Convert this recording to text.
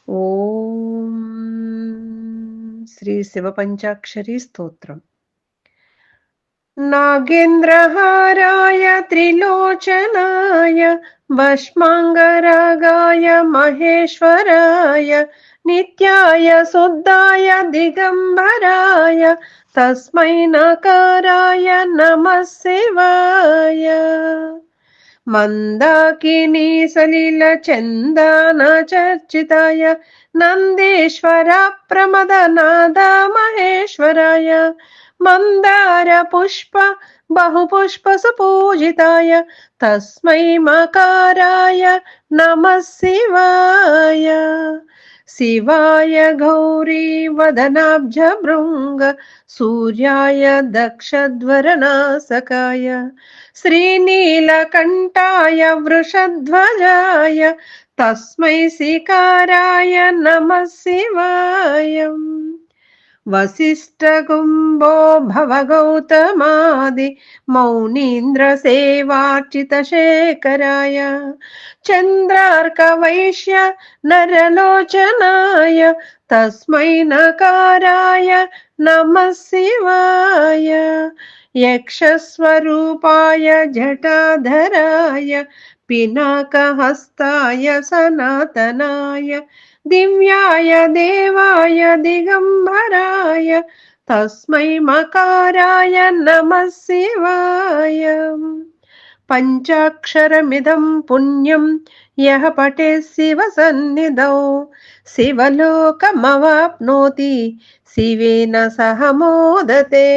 ఓం శ్రీ శివపంచాక్షరీ స్తోత్రం. నాగేంద్రహారాయ త్రిలోచనాయ భస్మాంగరాగాయ మహేశ్వరాయ నిత్యాయ శుద్ధాయ దిగంబరాయ తస్మై నకారాయ నమః శివాయ. మందాకినీ సలిల చందన చర్చితాయ నందీశ్వర ప్రమదనాద మహేశ్వరాయ మందార పుష్ప బహుపుష్ప సుపూజితాయ తస్మై మకారాయ నమః శివాయ. శివాయ గౌరీ వదనాబ్జ భృంగ సూర్యాయ దక్షధ్వరనాసకాయ శ్రీనీలకంఠాయ వృషధ్వజాయ తస్మై శిఖారాయ నమః శివాయ. వసిష్ఠగుంభో భవగౌతమాది మౌనీంద్ర సేవార్చిత శేఖరాయ చంద్రార్కవైశ్య నరలోచనాయ తస్మై నకారాయ నమః శివాయ. యక్షస్వరూపాయ జటాధరాయ పినాకహస్తాయ సనాతనాయ దివ్యాయ దేవాయ దిగంబరాయ తస్మై మకారాయ నమః శివాయ. పంచాక్షరమిదం పుణ్యం యః పఠేత్ శివ సన్నిధౌ శివలోకమవాప్నోతి శివేన సహ మోదతే.